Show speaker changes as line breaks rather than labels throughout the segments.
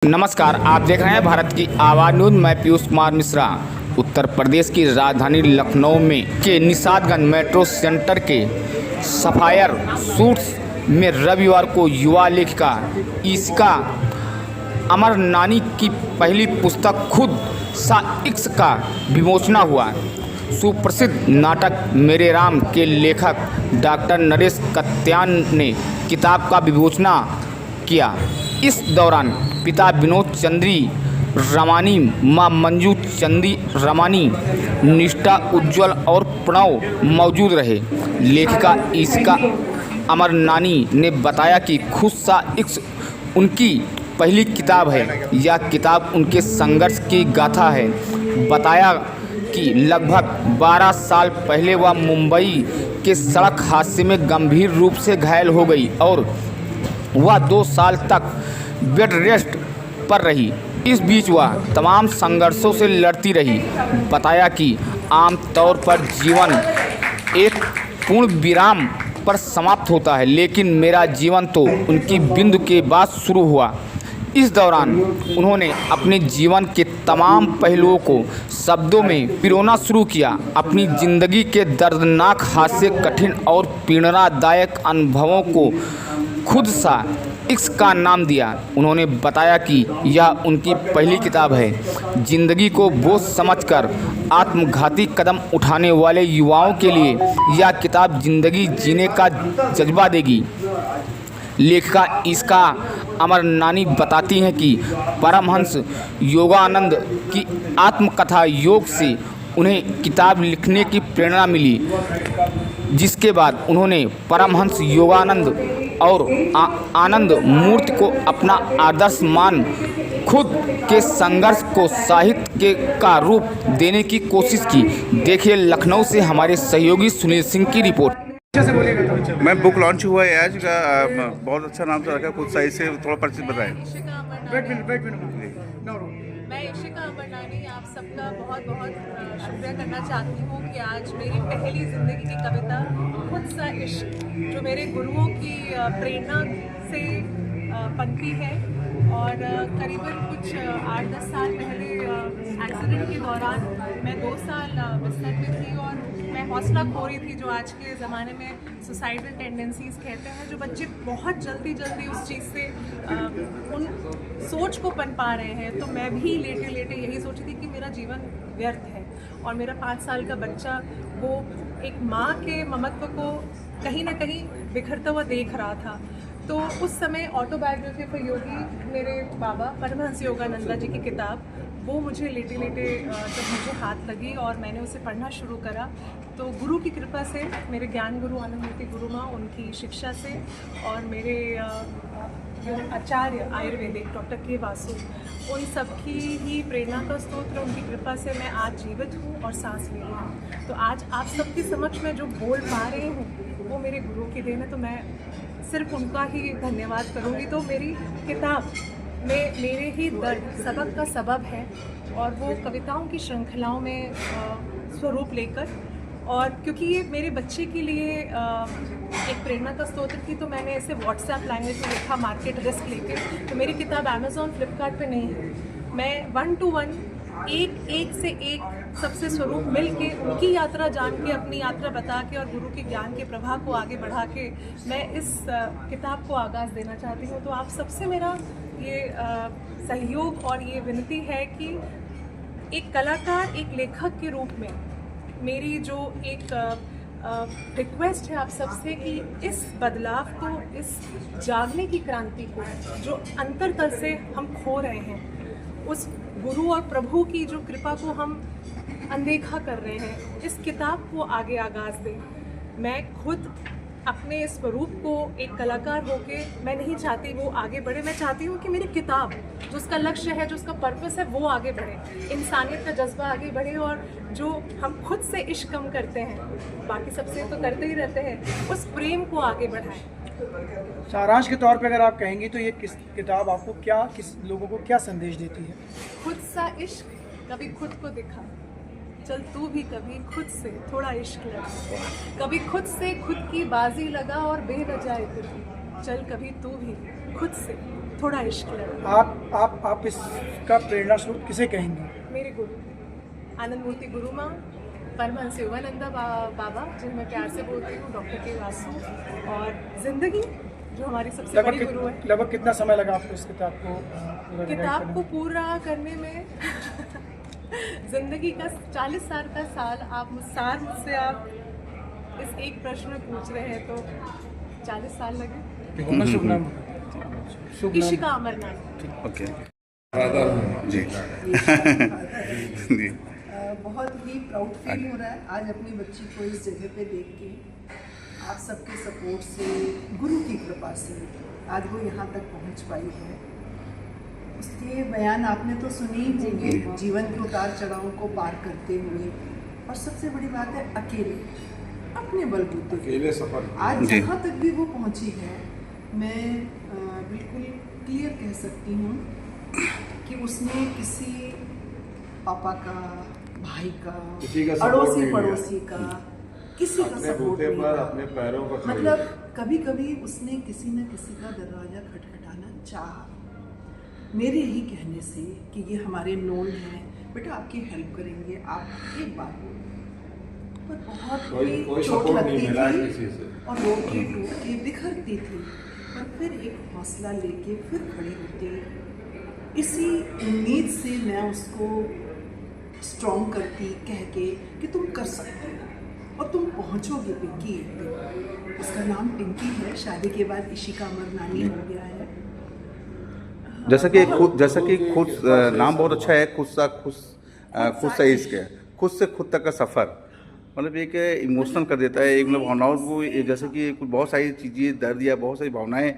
नमस्कार, आप देख रहे हैं भारत की आवाज़ न्यूज़। मैं पीयूष कुमार मिश्रा। उत्तर प्रदेश की राजधानी लखनऊ में के निषादगंज मेट्रो सेंटर के सफायर सूट्स में रविवार को युवा लेखिका ईशिका अमरनानी की पहली पुस्तक खुद सा इश्क का विमोचना हुआ। सुप्रसिद्ध नाटक मेरे राम के लेखक डॉक्टर नरेश कत्यान ने किताब का विमोचना किया। इस दौरान पिता विनोद चंद्री रमानी, मां मंजू चंदी रमानी, निष्ठा उज्ज्वल और प्रणव मौजूद रहे। लेखिका ईशिका अमरनानी ने बताया कि खुद सा इश्क उनकी पहली किताब है। यह किताब उनके संघर्ष की गाथा है। बताया कि लगभग 12 साल पहले वह मुंबई के सड़क हादसे में गंभीर रूप से घायल हो गई और वह 2 साल तक बेड रेस्ट पर रही। इस बीच वह तमाम संघर्षों से लड़ती रही। बताया कि आम तौर पर जीवन एक पूर्ण विराम पर समाप्त होता है, लेकिन मेरा जीवन तो उनकी बिंदु के बाद शुरू हुआ। इस दौरान उन्होंने अपने जीवन के तमाम पहलुओं को शब्दों में पिरोना शुरू किया। अपनी ज़िंदगी के दर्दनाक हादसे, कठिन और पीड़ादायक अनुभवों को खुद सा इश्क का नाम दिया। उन्होंने बताया कि यह उनकी पहली किताब है। ज़िंदगी को बोझ समझकर आत्मघाती कदम उठाने वाले युवाओं के लिए यह किताब ज़िंदगी जीने का जज्बा देगी। लेखिका ईशिका अमरनानी बताती हैं कि परमहंस योगानंद की आत्मकथा योग से उन्हें किताब लिखने की प्रेरणा मिली, जिसके बाद उन्होंने परमहंस योगानंद और आनंद मूर्ति को अपना आदर्श मान खुद के संघर्ष को साहित्य का रूप देने की कोशिश की। देखिए लखनऊ से हमारे सहयोगी सुनील सिंह की रिपोर्ट।
मैं बुक लॉन्च हुआ है आज का, बहुत अच्छा नाम तो रखा। खुद सही से थोड़ा परिचित बताएं।
मैं ईशिका अमरनानी आप सबका बहुत बहुत शुक्रिया करना चाहती हूँ कि आज मेरी पहली ज़िंदगी की कविता खुद सा इश्क, जो मेरे गुरुओं की प्रेरणा से पनपी है और करीबन कुछ 8-10 साल पहले एक्सीडेंट के दौरान मैं 2 साल बिस्तर पे थी और मैं हौसला खो रही थी, जो आज के ज़माने में सुसाइडल टेंडेंसीज़ कहते हैं, जो बच्चे बहुत जल्दी उस चीज़ से उन सोच को पनपा रहे हैं। तो मैं भी लेटे यही सोची थी कि मेरा जीवन व्यर्थ है और मेरा 5 साल का बच्चा वो एक माँ के ममत्व को कहीं ना कहीं बिखरता हुआ देख रहा था। तो उस समय ऑटोबायोग्राफी फॉर योगी, मेरे बाबा परमहंस योगानंदा जी की किताब, वो मुझे लेटे जब मुझे हाथ लगी और मैंने उसे पढ़ना शुरू करा, तो गुरु की कृपा से, मेरे ज्ञान गुरु आनंद मूर्ति गुरु माँ, उनकी शिक्षा से और मेरे आचार्य आयुर्वेदिक डॉक्टर के वासु, उन सबकी ही प्रेरणा का स्रोत, उनकी कृपा से मैं आज जीवित हूँ और सांस ले रही हूँ। तो आज आप सबके समक्ष मैं जो बोल पा रही हूँ वो मेरे गुरु की देन है, तो मैं सिर्फ उनका ही धन्यवाद करूँगी। तो मेरी किताब में मेरे ही दर्द सबक का सबब है और वो कविताओं की श्रृंखलाओं में स्वरूप लेकर, और क्योंकि ये मेरे बच्चे के लिए एक प्रेरणा का स्रोत थी, तो मैंने इसे व्हाट्सएप लैंग्वेज में लिखा, मार्केट रिस्क लेके। तो मेरी किताब अमेज़ॉन फ्लिपकार्ट पे नहीं है। मैं 1 to 1 एक से एक सबसे स्वरूप मिल के, उनकी यात्रा जान के, अपनी यात्रा बता के और गुरु के ज्ञान के प्रभाव को आगे बढ़ा के मैं इस किताब को आगाज़ देना चाहती हूँ। तो आप सबसे मेरा ये सहयोग और ये विनती है कि एक कलाकार, एक लेखक के रूप में मेरी जो एक रिक्वेस्ट है आप सबसे कि इस बदलाव को, इस जागने की क्रांति को, जो अंतर्तल से हम खो रहे हैं, उस गुरु और प्रभु की जो कृपा को हम अनदेखा कर रहे हैं, इस किताब को आगे आगाज़ दें। मैं खुद अपने इस स्वरूप को एक कलाकार होके मैं नहीं चाहती वो आगे बढ़े। मैं चाहती हूँ कि मेरी किताब, जो उसका लक्ष्य है, जो उसका पर्पस है, वो आगे बढ़े, इंसानियत का जज्बा आगे बढ़े और जो हम खुद से इश्क कम करते हैं, बाकी सबसे तो करते ही रहते हैं, उस प्रेम को आगे बढ़ाएं।
सारांश के तौर पे अगर आप कहेंगी तो ये किताब आपको किस लोगों को क्या संदेश देती है?
खुद सा इश्क, कभी खुद को दिखा, चल तू भी कभी खुद से थोड़ा इश्क लगा, कभी खुद से खुद की बाजी लगा और बेवजह इतनी, चल कभी तू भी खुद से थोड़ा इश्क लगा।
आप इसका प्रेरणा स्रोत किसे कहेंगे?
मेरे गुरु आनंद मूर्ति गुरु माँ, परमहंस योगानंदा बाबा, जिन्हें मैं प्यार से बोलती हूँ, डॉक्टर के वासु, और जिंदगी जो हमारी सबसे बड़ी गुरु है।
लगभग कितना समय लगा आपको इस किताब को पूरा
किताब को पूरा करने में जिंदगी का 40 साल का मुझसे आप इस एक प्रश्न में पूछ रहे हैं, तो 40 साल लगे।
शुभ नाम?
इशिका अमरनाथ।
ओके जी जी
बहुत ही प्राउड फील हो रहा है आज अपनी बच्ची को इस जगह पे देख के। आप सबके सपोर्ट से, गुरु की कृपा से आज वो यहाँ तक पहुँच पाई है। उसके बयान आपने तो सुनी ही होंगे, जीवन के उतार चढ़ाव को पार करते हुए, और सबसे बड़ी बात है अकेले, अपने बलबूते पे सफर आज जहाँ तक भी वो पहुँची है। मैं बिल्कुल क्लियर कह सकती हूँ कि उसने किसी पापा का, भाई का, अड़ोसी पड़ोसी का, किसी का सपोर्ट नहीं था। अपने पैरों पर मतलब कभी कभी उसने किसी न किसी का दरवाजा खटखटाना चाहा, मेरे ही कहने से कि ये हमारे नोन हैं, बेटा आपकी हेल्प करेंगे, आप एक बात बोलो। पर बहुत ही चोट लगती थी और रोके टूटके बिखरती थी, पर फिर एक हौसला लेके फिर खड़ी होती। इसी उम्मीद से मैं उसको स्ट्रॉन्ग करती, कह के कि तुम कर सकते हो और तुम पहुंचोगे पिंकी एक दिन। उसका नाम पिंकी है, शादी के बाद इशिका अमरनानी हो गया है।
जैसा कि खुद नाम बहुत अच्छा है, खुद से इसके खुद से खुद तक का सफ़र, मतलब एक इमोशनल कर देता है, एक मतलब भावनाओं को, जैसे कि कुछ बहुत सारी चीज़ें, दर्द या बहुत सारी भावनाएं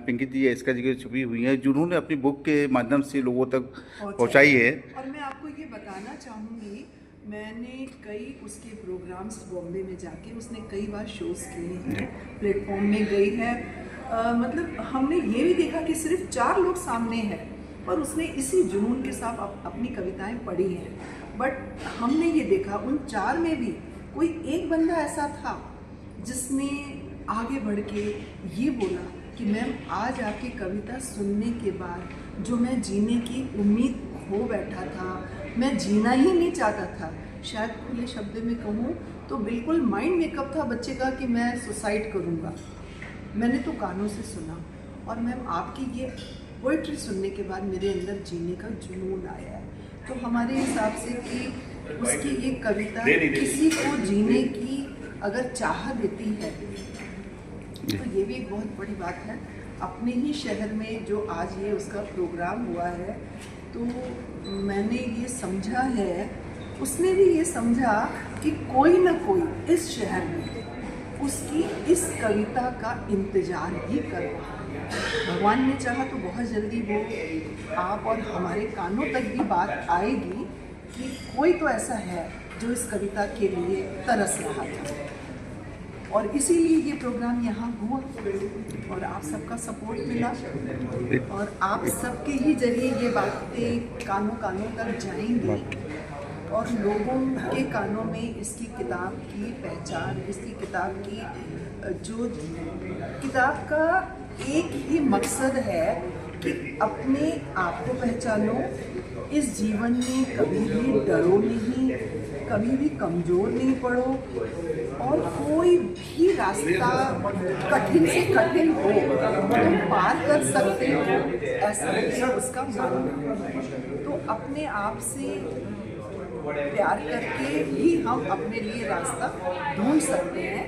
पिंकी जी या इसका जगह छुपी हुई हैं, जिन्होंने अपनी बुक के माध्यम से लोगों तक पहुंचाई है।
और मैं आपको ये बताना चाहूँगी, मैंने कई उसके प्रोग्राम्स बॉम्बे में जाके, उसने कई बार शोज़ किए हैं, प्लेटफॉर्म में गई है। मतलब हमने ये भी देखा कि सिर्फ 4 लोग सामने हैं, पर उसने इसी जुनून के साथ अपनी कविताएं पढ़ी हैं। बट हमने ये देखा उन 4 में भी कोई एक बंदा ऐसा था जिसने आगे बढ़ के ये बोला कि मैम आज आपकी कविता सुनने के बाद जो मैं जीने की उम्मीद खो बैठा था, मैं जीना ही नहीं चाहता था, शायद खुले शब्द में कहूँ तो बिल्कुल माइंड मेकअप था बच्चे का कि मैं सुसाइड करूँगा, मैंने तो कानों से सुना। और मैम आपकी ये पोइट्री सुनने के बाद मेरे अंदर जीने का जुनून आया है। तो हमारे हिसाब से कि उसकी ये कविता किसी को जीने की अगर चाह देती है तो ये भी एक बहुत बड़ी बात है। अपने ही शहर में जो आज ये उसका प्रोग्राम हुआ है, तो मैंने ये समझा है, उसने भी ये समझा कि कोई ना कोई इस शहर में उसकी इस कविता का इंतजार ही कर रहा है। भगवान ने चाहा तो बहुत जल्दी वो आप और हमारे कानों तक भी बात आएगी कि कोई तो ऐसा है जो इस कविता के लिए तरस रहा था, और इसीलिए ये प्रोग्राम यहाँ हुआ और आप सबका सपोर्ट मिला, और आप सबके ही जरिए ये बातें कानों कानों तक जाएंगी और लोगों के कानों में इसकी किताब की पहचान, इसकी किताब की जो किताब का एक ही मकसद है कि अपने आप को पहचानो, इस जीवन में कभी भी डरो नहीं, कभी भी कमज़ोर नहीं पड़ो, और कोई भी रास्ता कठिन से कठिन हो तुम पार कर सकते हो, ऐसा है उसका मानना। तो अपने आप से प्यार करके ही हम अपने लिए रास्ता ढूंढ सकते हैं,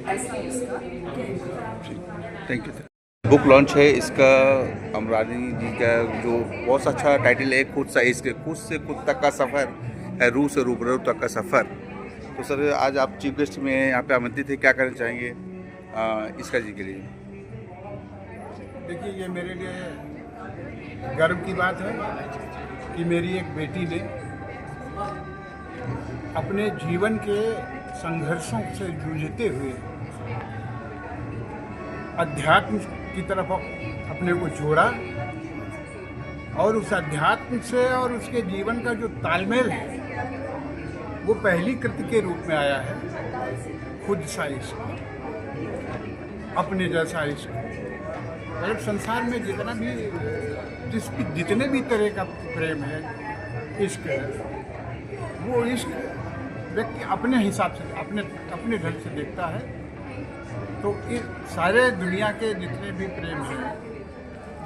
ऐसा उसका कहना है।
Thank you. बुक लॉन्च है इसका, अमरानी जी का जो बहुत अच्छा टाइटल है, खुद से खुद तक का सफ़र है, रूह से रूबरू तक का सफ़र। तो सर आज आप चीफ गेस्ट में यहाँ पे आमंत्रित थे, क्या करना चाहेंगे इसका जी के लिए?
देखिए, ये मेरे लिए गर्व की बात है कि मेरी एक बेटी ने अपने जीवन के संघर्षों से जूझते हुए अध्यात्म की तरफ अपने को जोड़ा, और उस अध्यात्म से और उसके जीवन का जो तालमेल है वो पहली कृति के रूप में आया है, खुद सा इश्क, अपने जैसा इश्क। मतलब संसार में जितना भी जितने भी तरह का प्रेम है, इश्क है, वो इश्क व्यक्ति अपने हिसाब से अपने ढंग से देखता है। तो इस सारे दुनिया के जितने भी प्रेम हैं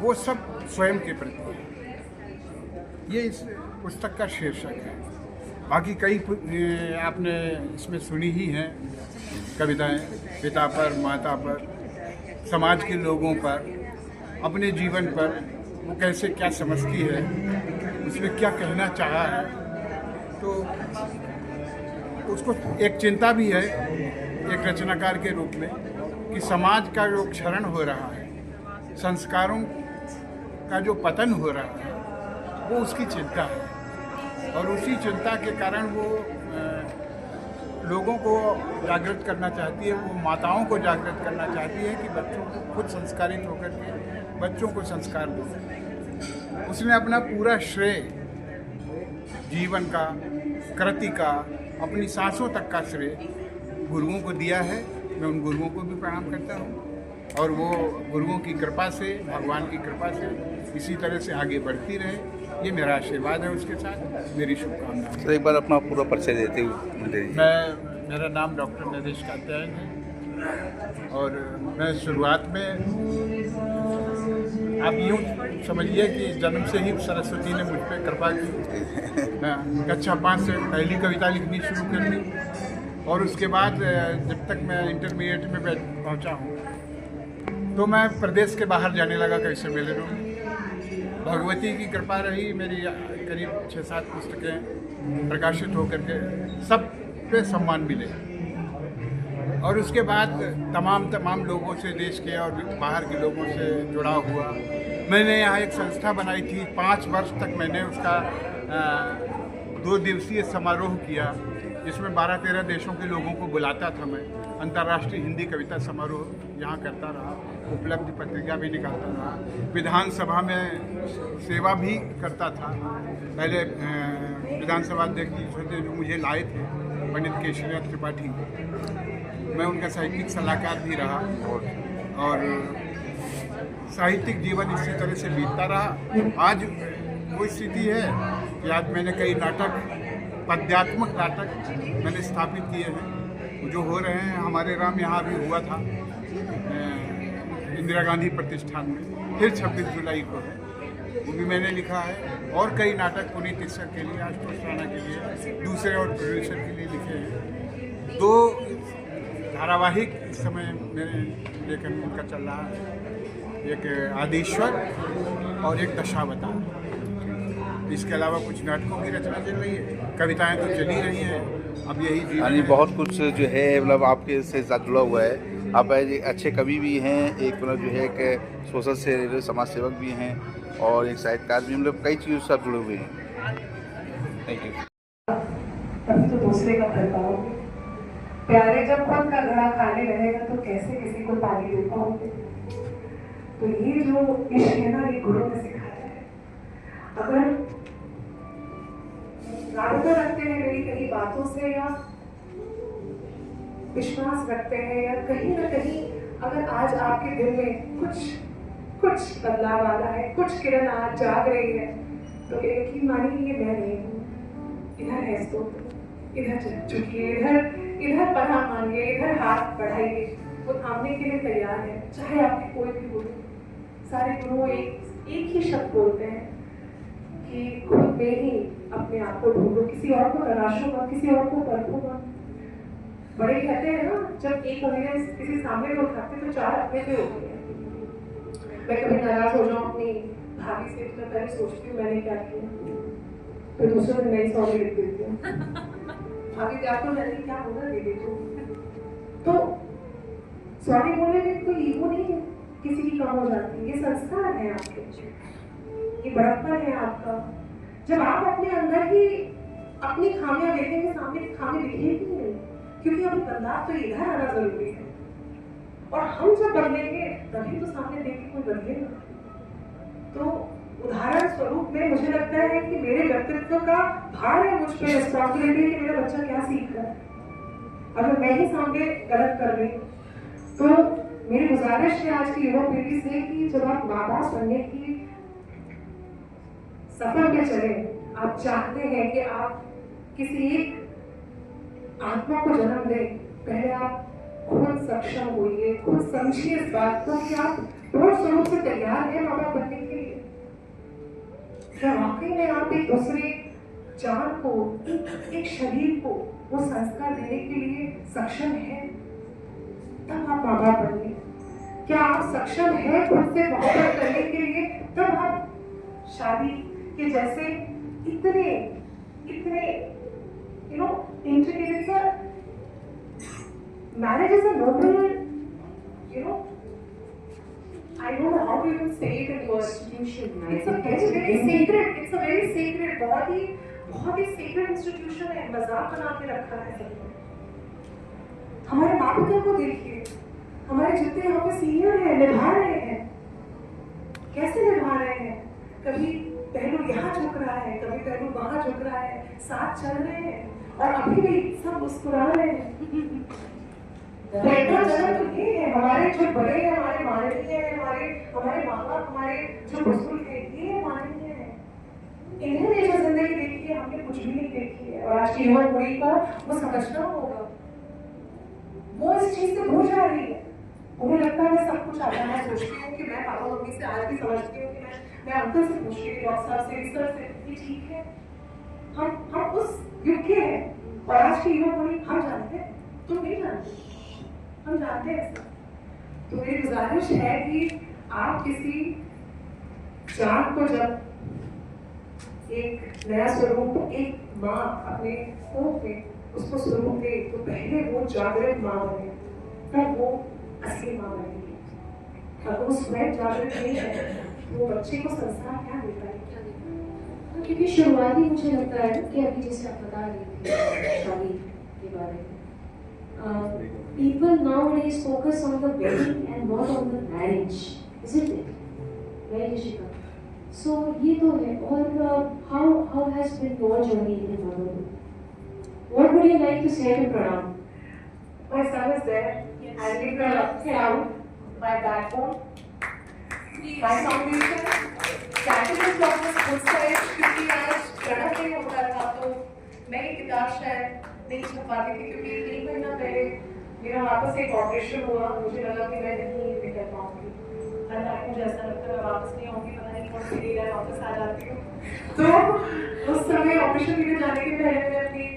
वो सब स्वयं के प्रति है। ये इस पुस्तक का शीर्षक है। बाकी कई आपने इसमें सुनी ही हैं कविताएं, पिता पर, माता पर, समाज के लोगों पर, अपने जीवन पर वो कैसे क्या समझती है, उसमें क्या कहना चाहा है। तो उसको एक चिंता भी है एक रचनाकार के रूप में कि समाज का जो क्षरण हो रहा है, संस्कारों का जो पतन हो रहा है, वो उसकी चिंता है। और उसी चिंता के कारण वो लोगों को जागृत करना चाहती है, वो माताओं को जागृत करना चाहती है कि बच्चों को खुद संस्कारित होकर के बच्चों को संस्कार दो। उसने अपना पूरा श्रेय जीवन का, कृति का, अपनी सांसों तक का श्रेय गुरुओं को दिया है। मैं उन गुरुओं को भी प्रणाम करता हूँ और वो गुरुओं की कृपा से, भगवान की कृपा से इसी तरह से आगे बढ़ती रहे, ये मेरा आशीर्वाद है। उसके साथ मेरी शुभकामनाएं।
सर एक बार अपना पूरा परिचय देते हुए।
मेरा नाम डॉक्टर नरेश कात्यायन है और मैं शुरुआत में आप यूँ समझिए कि जन्म से ही सरस्वती ने मुझ पर कृपा की। मैं कक्षा 5 से पहली कविता लिखनी शुरू कर दी और उसके बाद जब तक मैं इंटरमीडिएट में पहुंचा हूं तो मैं प्रदेश के बाहर जाने लगा कवि सम्मेलनों में। भगवती की कृपा रही, मेरी करीब 6-7 पुस्तकें प्रकाशित होकर के सब पे सम्मान मिले। और उसके बाद तमाम लोगों से, देश के और बाहर के लोगों से जुड़ा हुआ। मैंने यहाँ एक संस्था बनाई थी, 5 वर्ष तक मैंने उसका 2 दिवसीय समारोह किया, जिसमें 12-13 देशों के लोगों को बुलाता था। मैं अंतर्राष्ट्रीय हिंदी कविता समारोह यहाँ करता रहा, उपलब्धि पत्रिका भी निकालता रहा, विधानसभा में सेवा भी करता था। पहले विधानसभा अध्यक्ष जी जो मुझे लाए थे, पंडित केशवनाथ त्रिपाठी, मैं उनका साहित्यिक सलाहकार भी रहा और साहित्यिक जीवन इसी तरह से बीतता रहा। आज वो स्थिति है कि आज मैंने कई नाटक, पद्यात्मक नाटक मैंने स्थापित किए हैं जो हो रहे हैं। हमारे राम यहाँ भी हुआ था इंदिरा गांधी प्रतिष्ठान में, फिर 26 जुलाई को है, वो भी मैंने लिखा है। और कई नाटक पुनीत ईश्वर के लिए, आशुतोष राणा के लिए, दूसरे और प्रोड्यूसर के लिए लिखे हैं। 2 धारावाहिक इस समय मेरे लेखन का चल रहा है, एक आदिश्वर और एक दशावतार। इसके अलावा कुछ नाटकों की रचना चल रही है, कविताएं तो चली रही हैं। अब यही
यानी बहुत कुछ जो है मतलब आपके से साथ जुड़ा हुआ है। आप एक अच्छे कवि भी हैं, एक मतलब जो है एक सोशल से समाज सेवक भी हैं और एक साहित्यकार भी, मतलब कई चीज़ों से आप जुड़े हुए हैं। Thank you.
कभी तो दूसरे का कर पाओगे प्यारे, जब खुद का घड़ा खाली रहेगा तो कैसे किसी को पानी दे पाओगे। तो ये जो इश्क है ना, ये गुरु ने सिखाया है। अगर राबता रखते हैं मेरी कहीं बातों से, या विश्वास रखते हैं, या कहीं ना कहीं अगर आज आपके दिल में कुछ बदलाव आ रहा है, कुछ किरण आज जाग रही है, तो यकीन मानिए मैं नहीं हूँ। इधर है स्तोत्र, इधर झुकिए, इधर पनाह मांगिए, इधर हाथ बढ़ाइए, वो थामने के लिए तैयार है। चाहे आपके कोई भी गुरु, सारे गुरु एक ही शब्द बोलते हैं कि खुद में ही अपने आप को ढूंढो, किसी और को तलाशो मत, किसी और को परखो मत। बड़े कहते हैं ना, जब एक उंगली किसी सामने को उठाते तो 4 अपने पे होती है। मैं कभी नाराज हो जाऊँ अपनी भाभी से, तो मैं पहले सोचती हूँ मैंने क्या किया, फिर दूसरे दिन नई सॉरी लिख देती हूँ। भाभी क्या तो मैंने क्या होगा दे देती हूँ। तो सॉरी बोलने में कोई ईगो नहीं है, किसी की कम हो जाती है। ये संस्कार है आपके, ये बड़प्पन है आपका। जब आप अपने अंदर ही अपनी खामियां देखेंगे, सामने की खामी दिखेगी नहीं, क्योंकि अभी बदलाव तो इधर आना जरूरी है। और हम जब बदलेंगे तभी तो सामने देख के कोई बदलेगा। तो उदाहरण स्वरूप में मुझे लगता है कि मेरे व्यक्तित्व का भार है मुझ पर, रिस्पॉन्सिबिलिटी कि मेरा बच्चा क्या सीख रहा है। अगर मैं ही सामने गलत कर रही तो मेरी गुजारिश है आज की युवा पीढ़ी से कि जब आप माँ बाप बनने की सफर पे चले, आप चाहते हैं कि आप किसी एक आत्मा को जन्म दें, पहले आप खुद सक्षम होइए, खुद समझिए इस बात को कि आप पूर्ण स्वरूप से तैयार हैं माँ बाप बनने के लिए। क्या वाकई में आप एक दूसरे जान को, एक शरीर को वो संस्कार देने के लिए सक्षम है, तब आप माँ बाप बनिए। क्या आप सक्षम है खुद से मोहब्बत करने के लिए, तब आप शादी के जैसे इतने you know integrated marriage is a noble, you know, I don't know how to even say it in words. It's a very sacred, it's a very sacred, बहुत ही sacred institution है, मजाक बना के रखा है सबने। हमारे माँ पिता को देखिए, हमारे जितने यहाँ पे सीनियर हैं, निभा रहे हैं, कैसे निभा रहे हैं? कभी पहलू यहाँ झुक रहा है, कभी पहलू वहाँ झुक रहा है, साथ चल रहे हैं और अभी भी सब मुस्कुरा रहे हैं। बेटा जन्म तो ये है, हमारे जो बड़े हैं, हमारे माननीय हैं, हमारे माँ बाप, हमारे जो बुजुर्ग हैं, ये माननीय है। इन्होंने जो जिंदगी देखी है, हमने कुछ भी नहीं देखी है, और आज की युवा पीढ़ी को वो समझना होगा। वो इस चीज से भूल जा रही है, उन्हें लगता है सब कुछ आता है। मैं सोचती हूँ कि मैं पापा मम्मी से आज भी समझती हूँ कि मैं अंकल से पूछ रही हूँ, डॉक्टर साहब से, सर से, कि ठीक है, हम उस युग के हैं, और आज की युवा पीढ़ी हम जानते हैं, तुम नहीं जानते, हम जानते हैं। तो मेरी गुजारिश है कि आप किसी जान को जब एक नया स्वरूप, एक माँ अपने कोख में उसको स्वरूप दे, तो पहले वो जागृत माँ बने, तब वो असली माँ बनेगी। अगर वो स्वयं जागृत नहीं है तो वो बच्चे को संस्कार क्या दे पाएगी?
क्योंकि शुरुआती मुझे लगता है कि अभी जैसे आप बता रही थी शादी के बारे में, people nowadays focus on the wedding and not on the marriage, isn't it? Right, Ishika? So ये तो है। और how has been your journey in motherhood? What would you like to say to Pranam?
My son is there. I give a sound, my backbone, my foundation. Capital Thomas Woodside, क्योंकि आज प्रणव नहीं होता था तो मैं ये किताब शायद नहीं छप पाती थी, क्योंकि 3 महीना पहले मेरा वापस एक ऑपरेशन हुआ। मुझे लगा कि मैं नहीं कर पाऊंगी, हर टाइम मुझे ऐसा लगता है मैं वापस नहीं आऊंगी, पता नहीं कौन सी डेट है वापस आ जाती हूँ। तो उस समय ऑपरेशन के लिए जाने के पहले मैं अपनी